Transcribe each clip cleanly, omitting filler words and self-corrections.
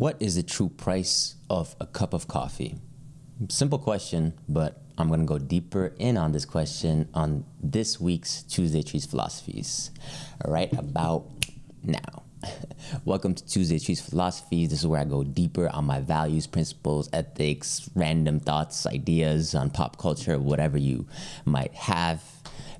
What is the true price of a cup of coffee? Simple question, but I'm going to go deeper in on this question on this week's Tuesday treesPhilosophies, right about now. Welcome to Tuesday treesPhilosophies. This is where I go deeper on my values, principles, ethics, random thoughts, ideas on pop culture, whatever you might have.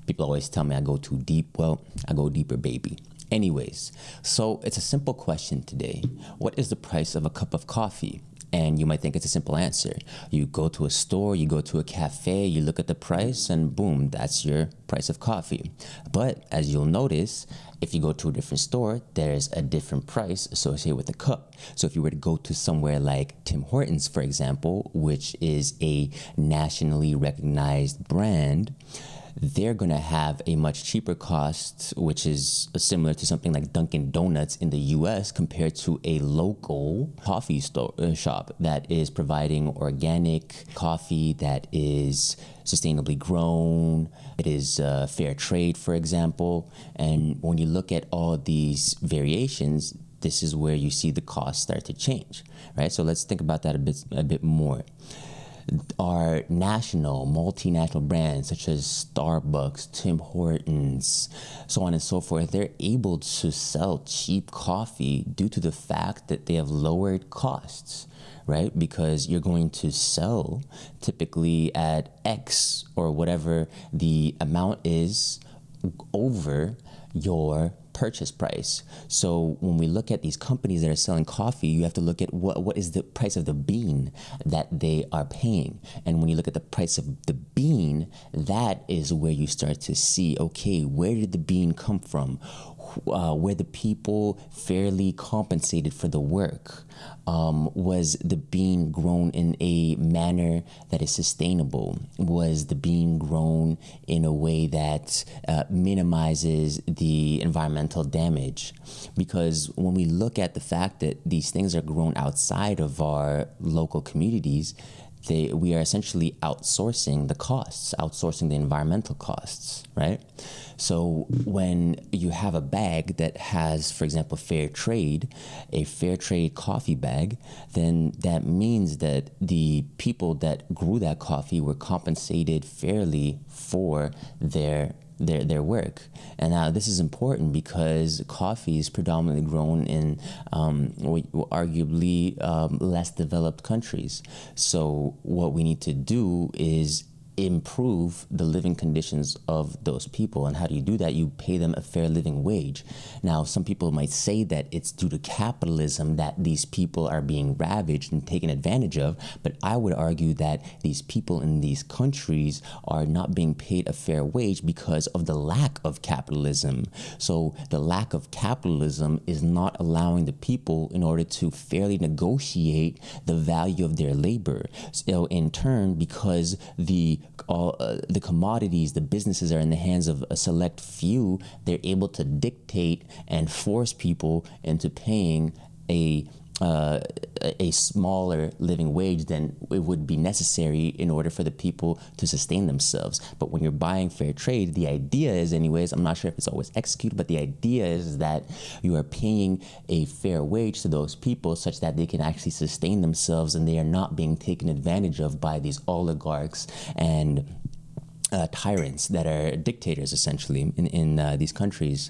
People always tell me I go too deep. Well, I go deeper, baby. Anyways, so it's a simple question today. What is the price of a cup of coffee? And you might think it's a simple answer. You go to a store, you go to a cafe, you look at the price, and boom, that's your price of coffee. But as you'll notice, if you go to a different store, there's a different price associated with the cup. So if you were to go to somewhere like Tim Hortons, for example, which is a nationally recognized brand, they're going to have a much cheaper cost, which is similar to something like Dunkin' Donuts in the US compared to a local coffee shop that is providing organic coffee that is sustainably grown. It is fair trade, for example. And when you look at all these variations, this is where you see the costs start to change, right? So let's think about that a bit more. Our national, multinational brands such as Starbucks, Tim Hortons, so on and so forth, they're able to sell cheap coffee due to the fact that they have lowered costs, right? Because you're going to sell typically at X or whatever the amount is over your purchase price. So when we look at these companies that are selling coffee, you have to look at what is the price of the bean that they are paying. And when you look at the price of the bean, that is where you start to see, okay, where did the bean come from? Were the people fairly compensated for the work? Was the bean grown in a manner that is sustainable? Was the bean grown in a way that minimizes the environmental damage? Because when we look at the fact that these things are grown outside of our local communities, we are essentially outsourcing the costs, outsourcing the environmental costs, right? So when you have a bag that has, for example, a fair trade coffee bag, then that means that the people that grew that coffee were compensated fairly for their work. And now this is important because coffee is predominantly grown in arguably less developed countries. So what we need to do is improve the living conditions of those people. And how do you do that? You pay them a fair living wage. Now, some people might say that it's due to capitalism that these people are being ravaged and taken advantage of, but I would argue that these people in these countries are not being paid a fair wage because of the lack of capitalism. So the lack of capitalism is not allowing the people in order to fairly negotiate the value of their labor. So in turn, because the commodities, the businesses are in the hands of a select few, they're able to dictate and force people into paying a smaller living wage than it would be necessary in order for the people to sustain themselves. But when you're buying fair trade, the idea is, anyways, I'm not sure if it's always executed, but the idea is that you are paying a fair wage to those people such that they can actually sustain themselves and they are not being taken advantage of by these oligarchs and tyrants that are dictators, essentially, in these countries.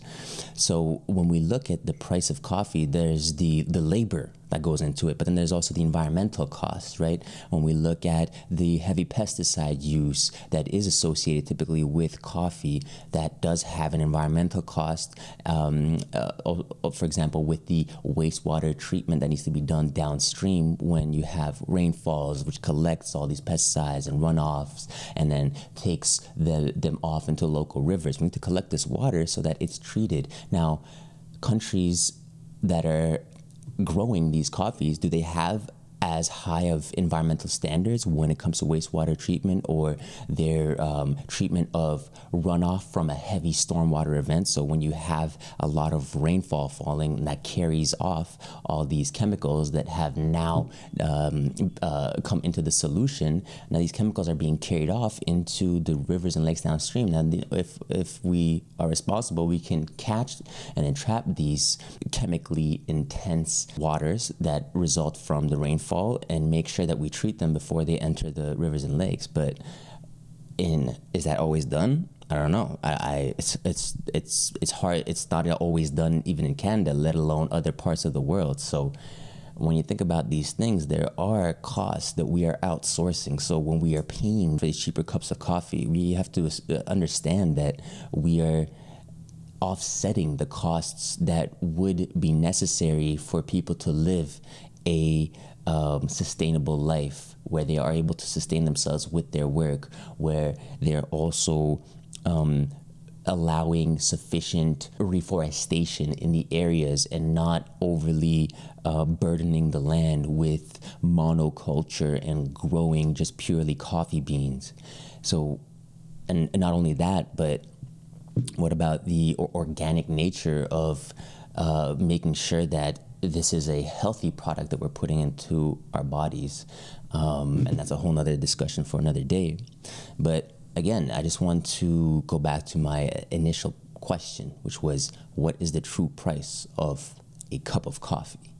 So when we look at the price of coffee, there's the labor that goes into it, but then there's also the environmental cost, right? When we look at the heavy pesticide use that is associated typically with coffee, that does have an environmental cost. For example, with the wastewater treatment that needs to be done downstream when you have rainfalls, which collects all these pesticides and runoffs and then takes them off into local rivers. We need to collect this water so that it's treated. Now, countries that are growing these coffees, do they have as high of environmental standards when it comes to wastewater treatment or their treatment of runoff from a heavy stormwater event. So when you have a lot of rainfall falling, that carries off all these chemicals that have now come into the solution. Now these chemicals are being carried off into the rivers and lakes downstream. Now if we are responsible, we can catch and entrap these chemically intense waters that result from the rainfall and make sure that we treat them before they enter the rivers and lakes. But is that always done? I don't know. It's hard. It's not always done even in Canada, let alone other parts of the world. So when you think about these things, there are costs that we are outsourcing. So when we are paying for these cheaper cups of coffee, we have to understand that we are offsetting the costs that would be necessary for people to live a sustainable life where they are able to sustain themselves with their work, where they're also allowing sufficient reforestation in the areas and not overly burdening the land with monoculture and growing just purely coffee beans. So, and not only that, but what about the organic nature of making sure that this is a healthy product that we're putting into our bodies? And that's a whole nother discussion for another day. But again, I just want to go back to my initial question, which was, what is the true price of a cup of coffee?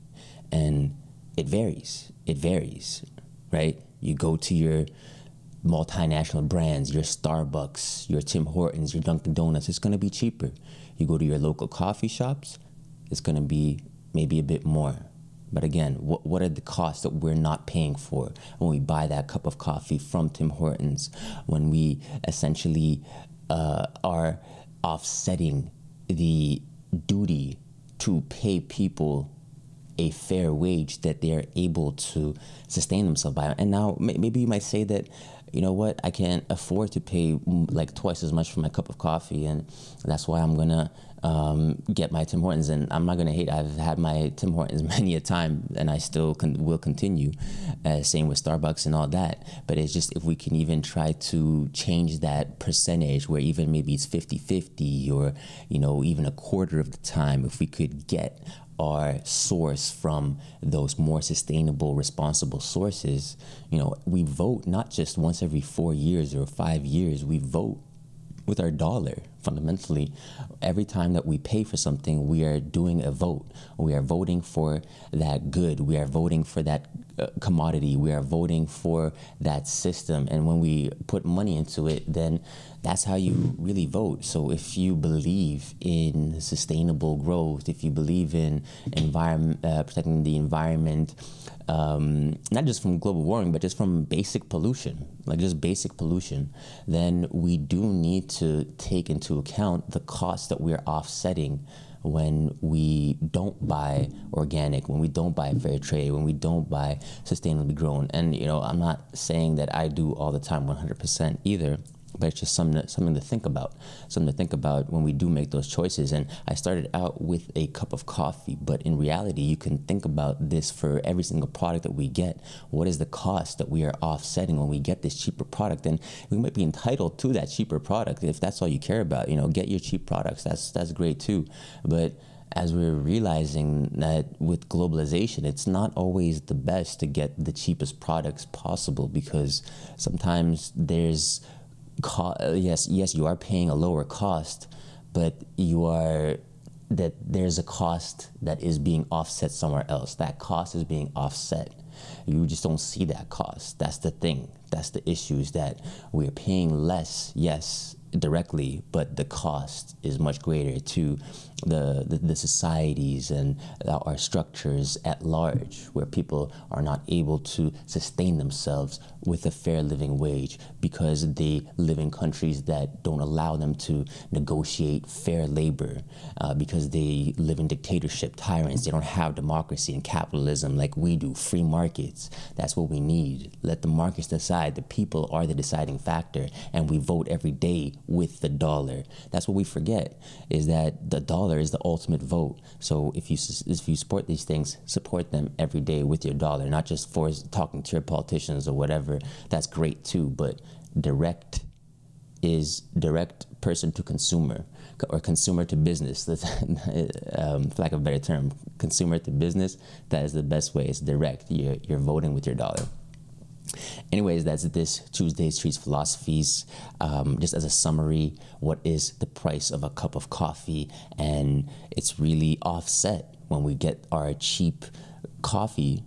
And it varies. It varies, right? You go to your multinational brands, your Starbucks, your Tim Hortons, your Dunkin' Donuts, it's going to be cheaper. You go to your local coffee shops, it's going to be maybe a bit more. But again, what are the costs that we're not paying for when we buy that cup of coffee from Tim Hortons, when we essentially are offsetting the duty to pay people a fair wage that they are able to sustain themselves by? And now maybe you might say that, you know what, I can't afford to pay like twice as much for my cup of coffee, and that's why I'm gonna get my Tim Hortons. And I'm not gonna hate, I've had my Tim Hortons many a time, and I still will continue. Same with Starbucks and all that. But it's just, if we can even try to change that percentage, where even maybe it's 50-50, or you know, even a quarter of the time, if we could get our source from those more sustainable, responsible sources. You know, we vote not just once every 4 years or 5 years, we vote with our dollar. Fundamentally, every time that we pay for something, we are doing a vote. We are voting for that good. We are voting for that commodity. We are voting for that system. And when we put money into it, then that's how you really vote. So if you believe in sustainable growth, if you believe in protecting the environment, not just from global warming, but just from basic pollution, like just basic pollution, then we do need to take into account the costs that we're offsetting when we don't buy organic, when we don't buy fair trade, when we don't buy sustainably grown. And, you know, I'm not saying that I do all the time 100% either, but it's just something to think about, when we do make those choices. And I started out with a cup of coffee, but in reality, you can think about this for every single product that we get. What is the cost that we are offsetting when we get this cheaper product? And we might be entitled to that cheaper product if that's all you care about. You know, get your cheap products. That's great too. But as we're realizing that with globalization, it's not always the best to get the cheapest products possible, because sometimes there's yes, you are paying a lower cost, but there's a cost that is being offset somewhere else. That cost is being offset. You just don't see that cost. That's the thing. That's the issue, is that we're paying less, yes, directly, but the cost is much greater to the societies and our structures at large, where people are not able to sustain themselves with a fair living wage because they live in countries that don't allow them to negotiate fair labor, because they live in dictatorship, tyrants. They don't have democracy and capitalism like we do, free markets. That's what we need. Let the markets decide. The people are the deciding factor, and we vote every day with the dollar. That's what we forget, is that the dollar dollar is the ultimate vote. So if you support these things, support them every day with your dollar, not just for talking to your politicians or whatever. That's great too, but direct person to consumer, or consumer to business. For lack of a better term, consumer to business. That is the best way. It's direct. You're voting with your dollar. Anyways, that's this Tuesday's Trees Philosophies. Just as a summary, what is the price of a cup of coffee? And it's really offset. When we get our cheap coffee,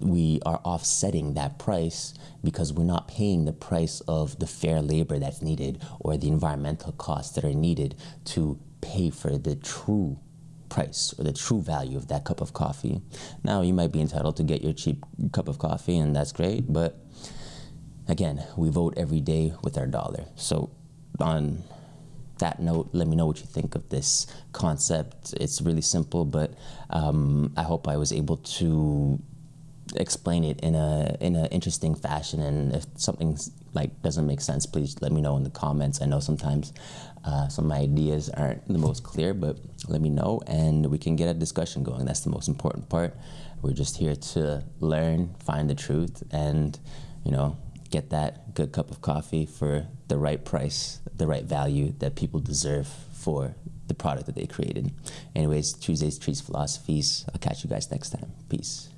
we are offsetting that price because we're not paying the price of the fair labor that's needed or the environmental costs that are needed to pay for the true price or the true value of that cup of coffee. Now, you might be entitled to get your cheap cup of coffee, and that's great, but again, we vote every day with our dollar. So on that note, let me know what you think of this concept. It's really simple, but I hope I was able to explain it in a interesting fashion. And if something doesn't make sense, please let me know in the comments. I know sometimes some ideas aren't the most clear, but let me know and we can get a discussion going. That's the most important part. We're just here to learn, find the truth, and get that good cup of coffee for the right price, the right value that people deserve for the product that they created. Anyways, Tuesday's Trees Philosophies. I'll catch you guys next time. Peace.